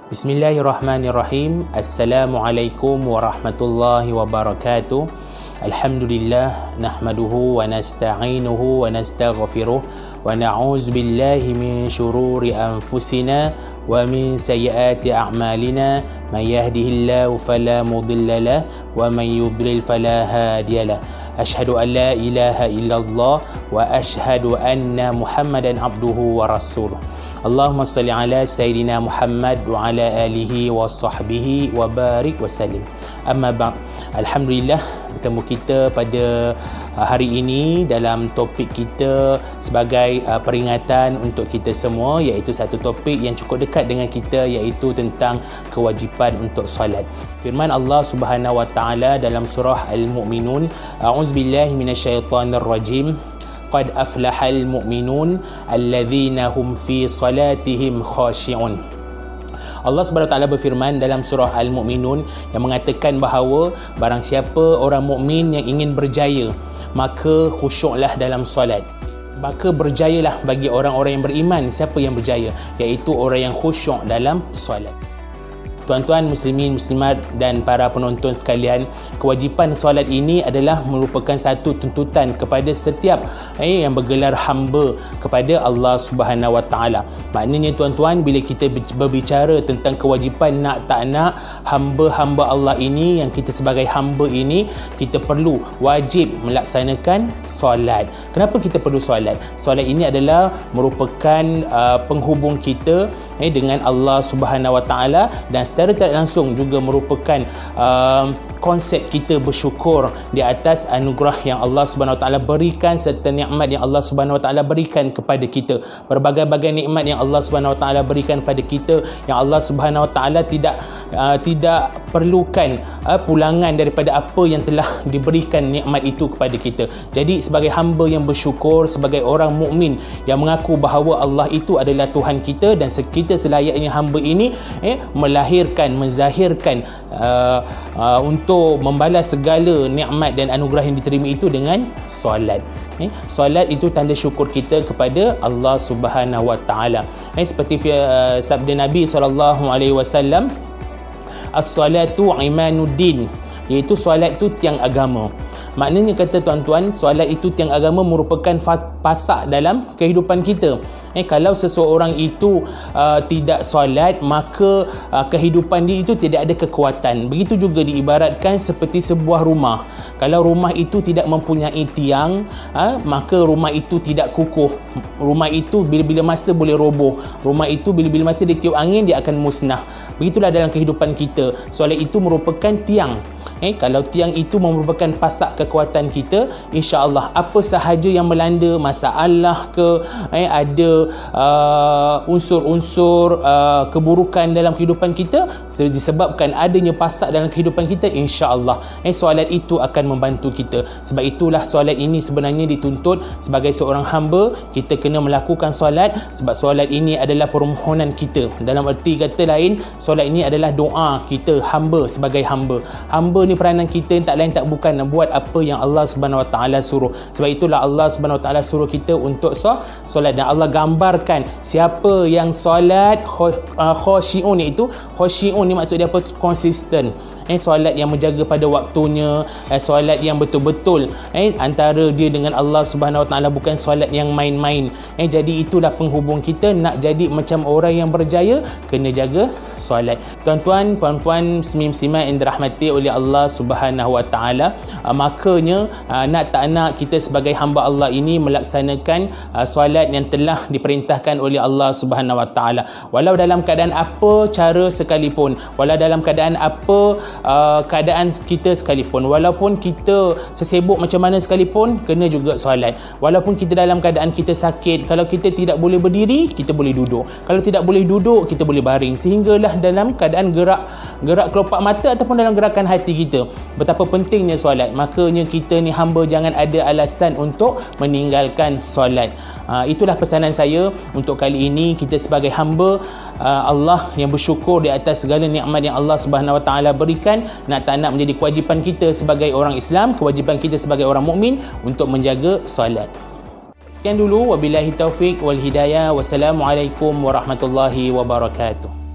Bismillahirrahmanirrahim. Assalamualaikum warahmatullahi wabarakatuh. Alhamdulillah, nahmaduhu wa nasta'inuhu wa nastaghfiruh wa na'udzu billahi min syururi anfusina wa min sayyiati a'malina. May yahdihillahu fala mudilla lahu wa may yudlil fala hadiya lahu. Asyhadu an la ilaha illallah wa asyhadu anna Muhammadan abduhu wa rasuluh. Allahumma salli ala Sayyidina Muhammad wa ala alihi wa sahbihi wa barik wa salim. Amma ba'd. Alhamdulillah, bertemu kita pada hari ini dalam topik kita sebagai peringatan untuk kita semua, iaitu satu topik yang cukup dekat dengan kita, iaitu tentang kewajipan untuk solat. Firman Allah Subhanahu wa taala dalam surah Al-Mu'minun, a'udzubillahi minasyaitonir rajim. Qad aflahal mu'minun alladzina hum fi salatihim khashi'un. Allah Subhanahu wa taala berfirman dalam surah Al-Mu'minun yang mengatakan bahawa barang siapa orang mukmin yang ingin berjaya, maka khusyuklah dalam solat. Maka berjayalah bagi orang-orang yang beriman. Siapa yang berjaya? Iaitu orang yang khusyuk dalam solat. Tuan-tuan muslimin, muslimat dan para penonton sekalian, kewajipan solat ini adalah merupakan satu tuntutan kepada setiap yang bergelar hamba kepada Allah Subhanahu wa taala. Maknanya tuan-tuan, bila kita berbicara tentang kewajipan nak tak nak, hamba-hamba Allah ini, yang kita sebagai hamba ini, kita perlu wajib melaksanakan solat. Kenapa kita perlu solat? Solat ini adalah merupakan penghubung kita dengan Allah Subhanahu wa taala, dan secara tak langsung juga merupakan konsep kita bersyukur di atas anugerah yang Allah Subhanahu wa taala berikan serta nikmat yang Allah Subhanahu wa taala berikan kepada kita. Berbagai-bagai nikmat yang Allah Subhanahu wa taala berikan kepada kita, yang Allah Subhanahu wa taala tidak perlukan pulangan daripada apa yang telah diberikan nikmat itu kepada kita. Jadi sebagai hamba yang bersyukur, sebagai orang mukmin yang mengaku bahawa Allah itu adalah Tuhan kita, dan kita selayaknya hamba ini melahirkan, menzahirkan untuk membalas segala nikmat dan anugerah yang diterima itu dengan solat. Solat itu tanda syukur kita kepada Allah Subhanahu wa taala. Seperti sabda Nabi SAW, as-salatu imanuddin, iaitu solat itu tiang agama. Maknanya, kata tuan-tuan, solat itu tiang agama merupakan pasak dalam kehidupan kita. Kalau seseorang itu tidak solat, maka kehidupan dia itu tidak ada kekuatan. Begitu juga diibaratkan seperti sebuah rumah. Kalau rumah itu tidak mempunyai tiang, maka rumah itu tidak kukuh. Rumah itu bila-bila masa boleh roboh. Rumah itu bila-bila masa ditiup angin, dia akan musnah. Begitulah dalam kehidupan kita. Solat itu merupakan tiang. Kalau tiang itu merupakan pasak kekuatan kita, insya-Allah apa sahaja yang melanda, masalah ke, ada unsur-unsur keburukan dalam kehidupan kita, disebabkan adanya pasak dalam kehidupan kita, insya-Allah solat itu akan membantu kita. Sebab itulah solat ini sebenarnya dituntut sebagai seorang hamba. Kita kena melakukan solat, sebab solat ini adalah permohonan kita. Dalam erti kata lain, solat ini adalah doa kita hamba sebagai hamba. Hamba ni peranan kita tak lain tak bukan nak buat apa yang Allah Subhanahu wa taala suruh. Sebab itulah Allah Subhanahu wa taala suruh kita untuk solat, dan Allah gambarkan siapa yang solat khashi'un, itu khashi'un ni maksud dia apa? Konsisten. Solat yang menjaga pada waktunya, solat yang betul-betul antara dia dengan Allah Subhanahu wa taala, bukan solat yang main-main. Jadi itulah penghubung kita. Nak jadi macam orang yang berjaya, kena jaga solat. Tuan-tuan, puan-puan, muslimin yang dirahmati oleh Allah Subhanahu wa taala, makanya nak tak nak kita sebagai hamba Allah ini melaksanakan solat yang telah diperintahkan oleh Allah Subhanahu wa taala. Walau dalam keadaan apa cara sekalipun, walau dalam keadaan apa keadaan kita sekalipun, walaupun kita sesibuk macam mana sekalipun, kena juga solat. Walaupun kita dalam keadaan kita sakit, kalau kita tidak boleh berdiri, kita boleh duduk. Kalau tidak boleh duduk, kita boleh baring. Sehinggalah dalam keadaan gerak kelopak mata ataupun dalam gerakan hati kita, betapa pentingnya solat. Makanya kita ni hamba jangan ada alasan untuk meninggalkan solat. Itulah pesanan saya untuk kali ini. Kita sebagai hamba Allah yang bersyukur di atas segala nikmat yang Allah Subhanahu wa taala berikan, nak tak nak menjadi kewajipan kita sebagai orang Islam, kewajipan kita sebagai orang mukmin untuk menjaga solat. Sekian dulu, wabillahi taufik wal hidayah. Wassalamualaikum warahmatullahi wabarakatuh.